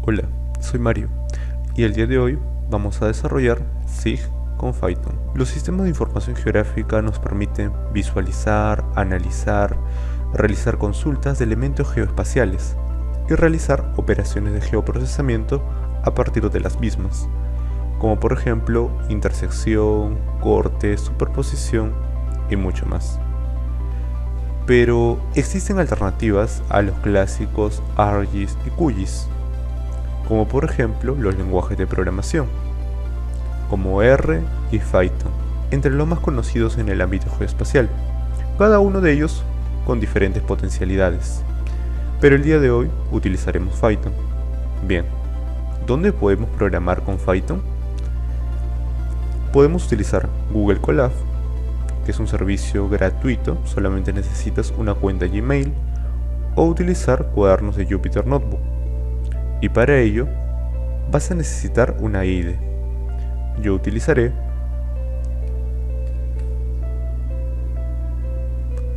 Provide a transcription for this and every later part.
Hola, soy Mario y el día de hoy vamos a desarrollar SIG con Python. Los sistemas de información geográfica nos permiten visualizar, analizar, realizar consultas de elementos geoespaciales y realizar operaciones de geoprocesamiento a partir de las mismas, como por ejemplo intersección, corte, superposición y mucho más. Pero existen alternativas a los clásicos ArcGIS y QGIS, como por ejemplo los lenguajes de programación, como R y Python, entre los más conocidos en el ámbito geoespacial, cada uno de ellos con diferentes potencialidades. Pero el día de hoy utilizaremos Python. Bien, ¿dónde podemos programar con Python? Podemos utilizar Google Colab, que es un servicio gratuito, solamente necesitas una cuenta Gmail, o utilizar cuadernos de Jupyter Notebook. Y para ello vas a necesitar una IDE. Yo utilizaré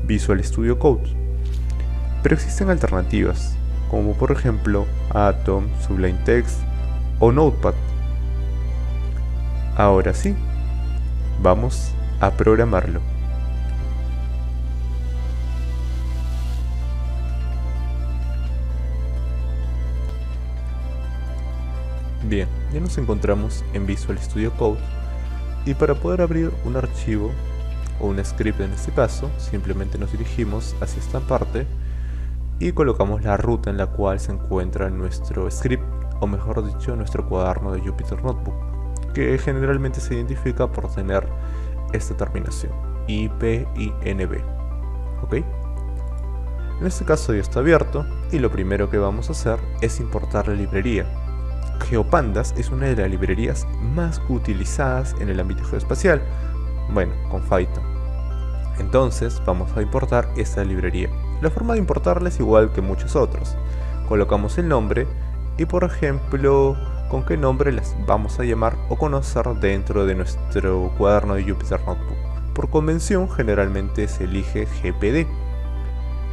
Visual Studio Code, pero existen alternativas como por ejemplo Atom, Sublime Text o Notepad. Ahora sí, vamos a programarlo. Bien, ya nos encontramos en Visual Studio Code y para poder abrir un archivo o un script en este caso, simplemente nos dirigimos hacia esta parte y colocamos la ruta en la cual se encuentra nuestro script, o mejor dicho, nuestro cuaderno de Jupyter Notebook, que generalmente se identifica por tener esta terminación, IPINB. ¿Ok? En este caso ya está abierto y lo primero que vamos a hacer es importar la librería. GeoPandas es una de las librerías más utilizadas en el ámbito geoespacial, bueno, con Python. Entonces vamos a importar esta librería. La forma de importarla es igual que muchos otros. Colocamos el nombre y por ejemplo con qué nombre las vamos a llamar o conocer dentro de nuestro cuaderno de Jupyter Notebook. Por convención generalmente se elige GPD.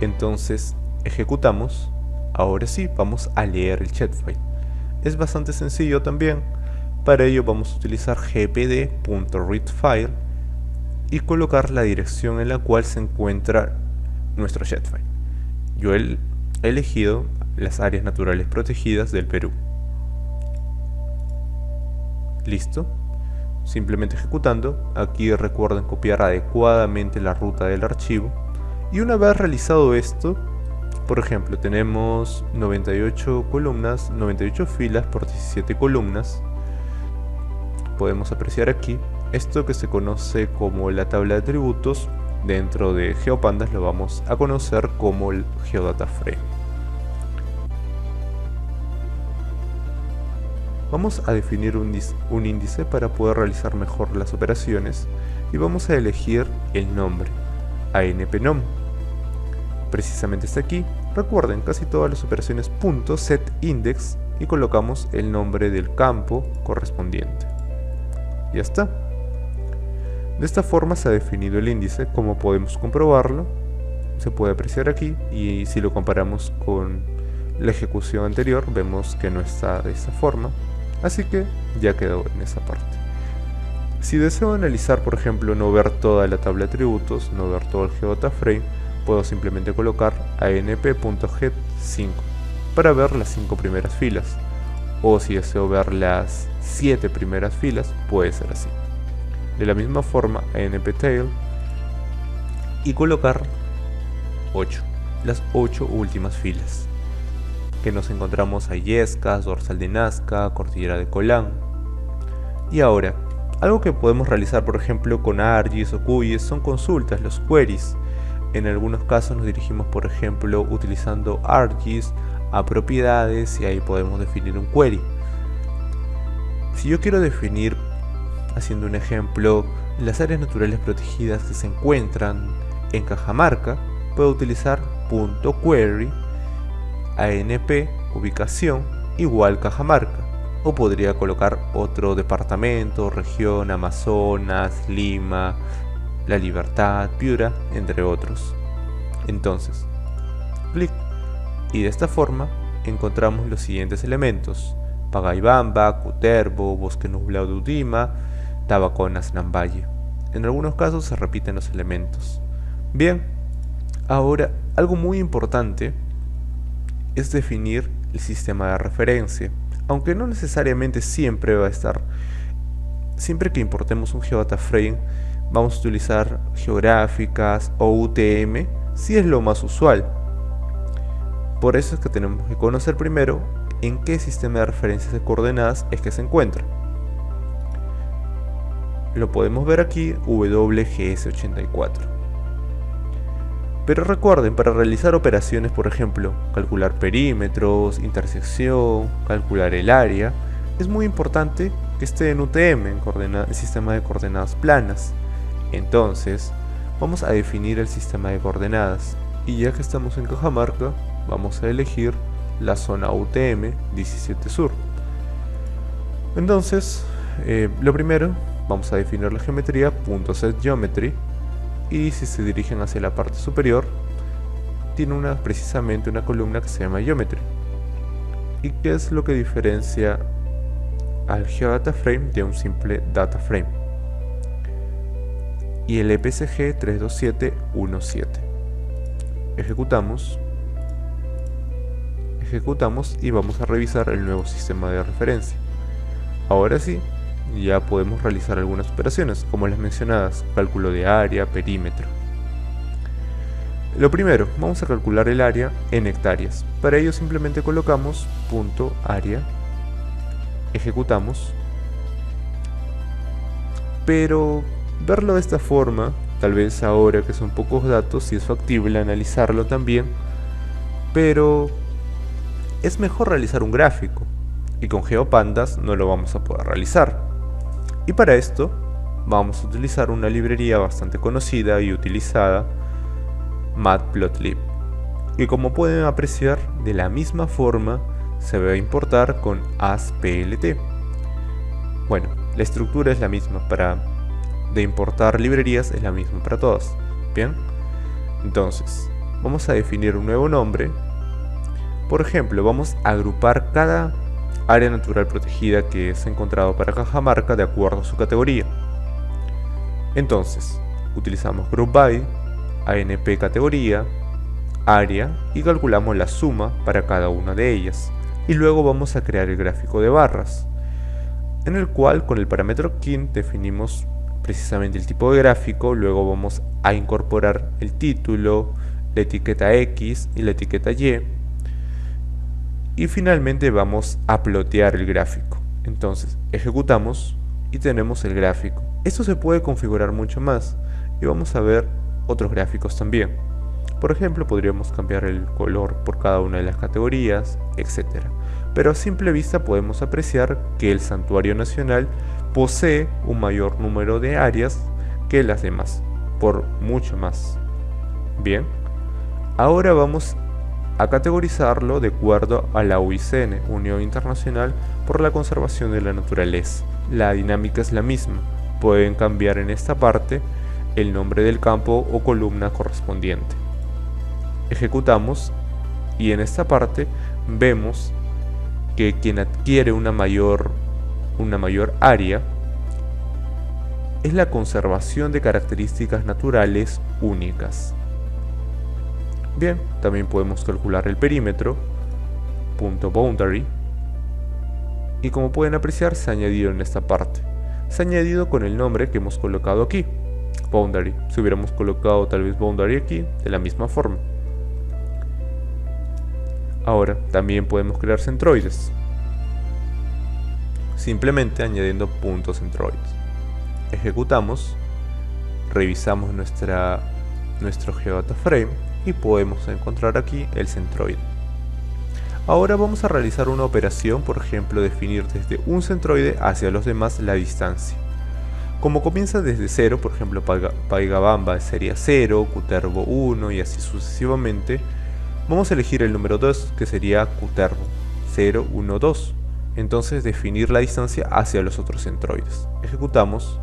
Entonces ejecutamos. Ahora sí vamos a leer el shapefile. Es bastante sencillo también. Para ello vamos a utilizar gpd.readfile y colocar la dirección en la cual se encuentra nuestro shapefile. Yo he elegido las áreas naturales protegidas del Perú. Listo. Simplemente ejecutando. Aquí recuerden copiar adecuadamente la ruta del archivo. Y una vez realizado esto, por ejemplo, tenemos 98 columnas, 98 filas por 17 columnas. Podemos apreciar aquí esto que se conoce como la tabla de atributos. Dentro de GeoPandas lo vamos a conocer como el Geodata Frame. Vamos a definir un índice para poder realizar mejor las operaciones y vamos a elegir el nombre, ANPNOM. Precisamente está aquí. Recuerden, casi todas las operaciones .setIndex y colocamos el nombre del campo correspondiente. Ya está. De esta forma se ha definido el índice. Como podemos comprobarlo, se puede apreciar aquí, y si lo comparamos con la ejecución anterior vemos que no está de esta forma, así que ya quedó en esa parte. Si deseo analizar, por ejemplo, no ver toda la tabla de atributos, no ver todo el Geodata Frame, puedo simplemente colocar anp.get5 para ver las 5 primeras filas, o si deseo ver las 7 primeras filas, puede ser así. De la misma forma, anp.tail y colocar 8, las 8 últimas filas, que nos encontramos a Illescas, dorsal de Nazca, cordillera de Colán. Y ahora, algo que podemos realizar por ejemplo con ArcGIS o QGIS son consultas, los queries. En algunos casos nos dirigimos por ejemplo utilizando ArcGIS a propiedades y ahí podemos definir un query. Si yo quiero definir, haciendo un ejemplo, las áreas naturales protegidas que se encuentran en Cajamarca, puedo utilizar .query anp ubicación igual Cajamarca, o podría colocar otro departamento, región, Amazonas, Lima, La Libertad, Piura, entre otros. Entonces, clic, y de esta forma encontramos los siguientes elementos: Pagaibamba, Cutervo, Bosque Nublado de Udima, Tabaconas Nambaye. En algunos casos se repiten los elementos. Bien, ahora algo muy importante es definir el sistema de referencia, aunque no necesariamente siempre va a estar. Siempre que importemos un GeoData Frame vamos a utilizar geográficas o UTM si es lo más usual. Por eso es que tenemos que conocer primero en qué sistema de referencias de coordenadas es que se encuentra. Lo podemos ver aquí, WGS84. Pero recuerden, para realizar operaciones, por ejemplo, calcular perímetros, intersección, calcular el área, es muy importante que esté en UTM, en sistema de coordenadas planas. Entonces, vamos a definir el sistema de coordenadas, y ya que estamos en Cajamarca, vamos a elegir la zona UTM 17 Sur. Entonces, lo primero, vamos a definir la geometría .setGeometry, y si se dirigen hacia la parte superior, tiene precisamente una columna que se llama Geometry. ¿Y qué es lo que diferencia al GeoData Frame de un simple Data Frame? Y el EPCG 32717. Ejecutamos y vamos a revisar el nuevo sistema de referencia. Ahora sí, ya podemos realizar algunas operaciones, como las mencionadas: cálculo de área, perímetro. Lo primero, vamos a calcular el área en hectáreas. Para ello simplemente colocamos .área, ejecutamos. Pero verlo de esta forma, tal vez ahora que son pocos datos, sí es factible analizarlo también, pero es mejor realizar un gráfico, y con GeoPandas no lo vamos a poder realizar. Y para esto vamos a utilizar una librería bastante conocida y utilizada, Matplotlib, y como pueden apreciar, de la misma forma se va a importar con ASPLT. Bueno, la estructura es la misma de importar librerías, es la misma para todas. Bien, entonces vamos a definir un nuevo nombre. Por ejemplo, vamos a agrupar cada área natural protegida que es encontrado para Cajamarca de acuerdo a su categoría. Entonces, utilizamos Group By, ANP categoría, área, y calculamos la suma para cada una de ellas. Y luego vamos a crear el gráfico de barras, en el cual con el parámetro kin definimos precisamente el tipo de gráfico. Luego vamos a incorporar el título, la etiqueta X y la etiqueta Y, y finalmente vamos a plotear el gráfico. Entonces ejecutamos y tenemos el gráfico. Esto se puede configurar mucho más y vamos a ver otros gráficos también. Por ejemplo, podríamos cambiar el color por cada una de las categorías, etc. Pero a simple vista podemos apreciar que el Santuario Nacional posee un mayor número de áreas que las demás, por mucho más. Bien, ahora vamos a categorizarlo de acuerdo a la UICN, Unión Internacional por la Conservación de la Naturaleza. La dinámica es la misma, pueden cambiar en esta parte el nombre del campo o columna correspondiente. Ejecutamos y en esta parte vemos que quien adquiere una mayor área es la conservación de características naturales únicas. Bien, también podemos calcular el perímetro, .boundary, y como pueden apreciar se ha añadido en esta parte. Se ha añadido con el nombre que hemos colocado aquí, boundary. Si hubiéramos colocado tal vez boundary aquí, de la misma forma. Ahora, también podemos crear centroides, simplemente añadiendo puntos centroides. Ejecutamos, revisamos nuestro GeoData Frame y podemos encontrar aquí el centroide. Ahora vamos a realizar una operación, por ejemplo, definir desde un centroide hacia los demás la distancia. Como comienza desde 0, por ejemplo, Paigabamba sería 0, Cutervo 1 y así sucesivamente, vamos a elegir el número 2, que sería Cutervo 0, 1, 2. Entonces definir la distancia hacia los otros centroides. Ejecutamos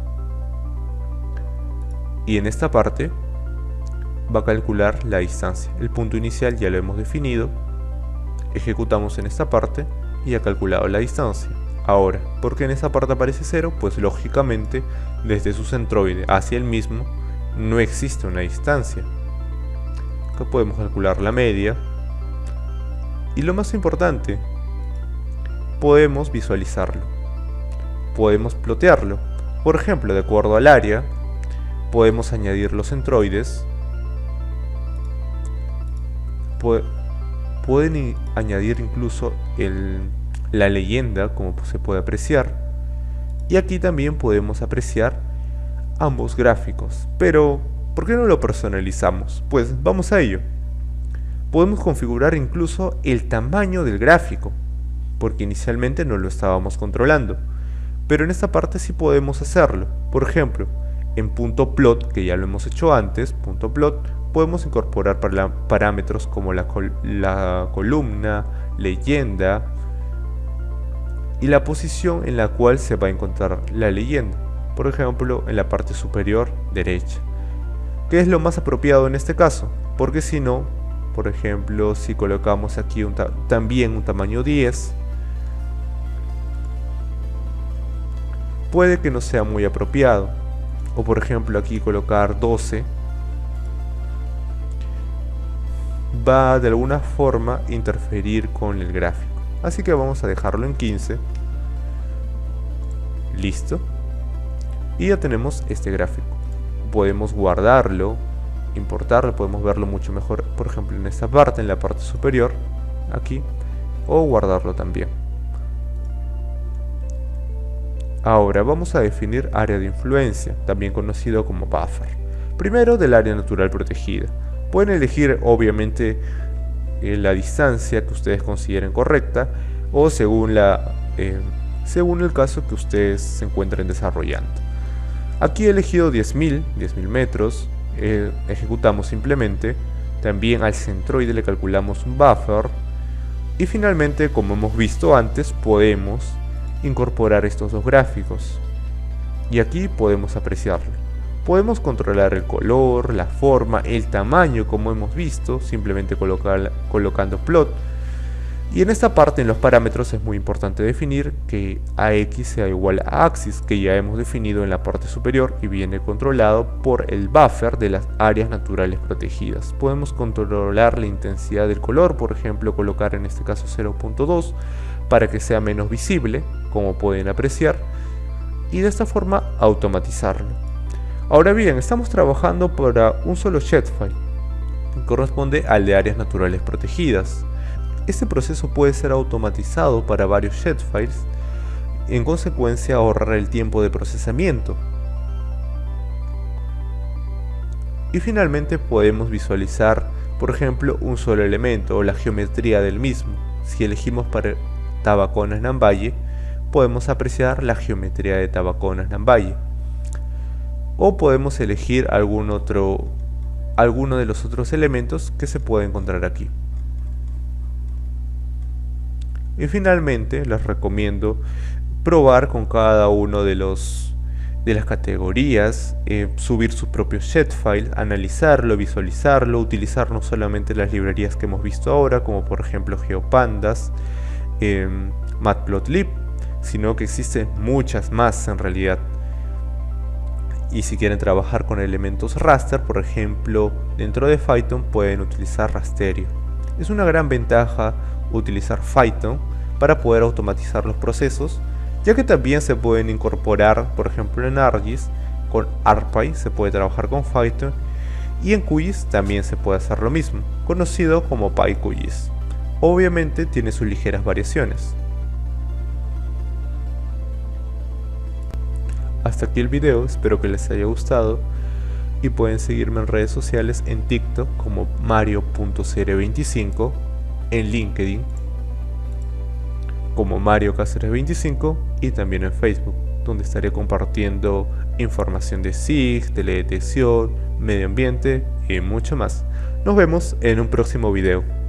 y en esta parte va a calcular la distancia. El punto inicial ya lo hemos definido ejecutamos en esta parte y ha calculado la distancia. Ahora, ¿por qué en esta parte aparece 0? Pues lógicamente desde su centroide hacia el mismo no existe una distancia. Acá podemos calcular la media. Y lo más importante, podemos visualizarlo. Podemos plotearlo. Por ejemplo, de acuerdo al área, podemos añadir los centroides. Pueden añadir incluso la leyenda, como se puede apreciar. Y aquí también podemos apreciar ambos gráficos. Pero, ¿por qué no lo personalizamos? Pues vamos a ello. Podemos configurar incluso el tamaño del gráfico, porque inicialmente no lo estábamos controlando. Pero en esta parte sí podemos hacerlo. Por ejemplo, en .plot, que ya lo hemos hecho antes, .plot, podemos incorporar parámetros como la columna, leyenda y la posición en la cual se va a encontrar la leyenda. Por ejemplo, en la parte superior derecha. ¿Qué es lo más apropiado en este caso? Porque si no, por ejemplo, si colocamos aquí también un tamaño 10, puede que no sea muy apropiado. O por ejemplo aquí colocar 12 va de alguna forma a interferir con el gráfico. Así que vamos a dejarlo en 15. Listo. Y ya tenemos este gráfico. Podemos guardarlo, importarlo, podemos verlo mucho mejor, por ejemplo en esta parte, en la parte superior, aquí, o guardarlo también. Ahora vamos a definir área de influencia, también conocido como buffer. Primero del área natural protegida. Pueden elegir obviamente la distancia que ustedes consideren correcta o según el caso que ustedes se encuentren desarrollando. Aquí he elegido 10.000 metros, ejecutamos simplemente, también al centroide le calculamos un buffer y finalmente, como hemos visto antes, podemos incorporar estos dos gráficos y aquí podemos apreciarlo. Podemos controlar el color, la forma, el tamaño como hemos visto, simplemente colocando plot. Y en esta parte, en los parámetros, es muy importante definir que AX sea igual a axis, que ya hemos definido en la parte superior y viene controlado por el buffer de las áreas naturales protegidas. Podemos controlar la intensidad del color, por ejemplo, colocar en este caso 0.2 para que sea menos visible, como pueden apreciar, y de esta forma automatizarlo. Ahora bien, estamos trabajando para un solo shapefile, que corresponde al de áreas naturales protegidas. Este proceso puede ser automatizado para varios shapefiles, en consecuencia ahorrar el tiempo de procesamiento. Y finalmente podemos visualizar, por ejemplo, un solo elemento o la geometría del mismo. Si elegimos para Tabaconas-Nambaye, podemos apreciar la geometría de Tabaconas-Nambaye. O podemos elegir alguno de los otros elementos que se puede encontrar aquí. Y finalmente les recomiendo probar con cada uno de las categorías, subir sus propios shapefile, analizarlo, visualizarlo, utilizar no solamente las librerías que hemos visto ahora, como por ejemplo GeoPandas, Matplotlib, sino que existen muchas más en realidad. Y si quieren trabajar con elementos raster, por ejemplo, dentro de Phython pueden utilizar Rasterio. Es una gran ventaja utilizar Phython para poder automatizar los procesos, ya que también se pueden incorporar, por ejemplo en ArcGIS, con ArcPy se puede trabajar con Phython, y en QGIS también se puede hacer lo mismo, conocido como PyQGIS. Obviamente tiene sus ligeras variaciones. Hasta aquí el video, espero que les haya gustado y pueden seguirme en redes sociales en TikTok como mario.cr25, en LinkedIn como Mario Cáceres 25 y también en Facebook, donde estaré compartiendo información de SIG, teledetección, medio ambiente y mucho más. Nos vemos en un próximo video.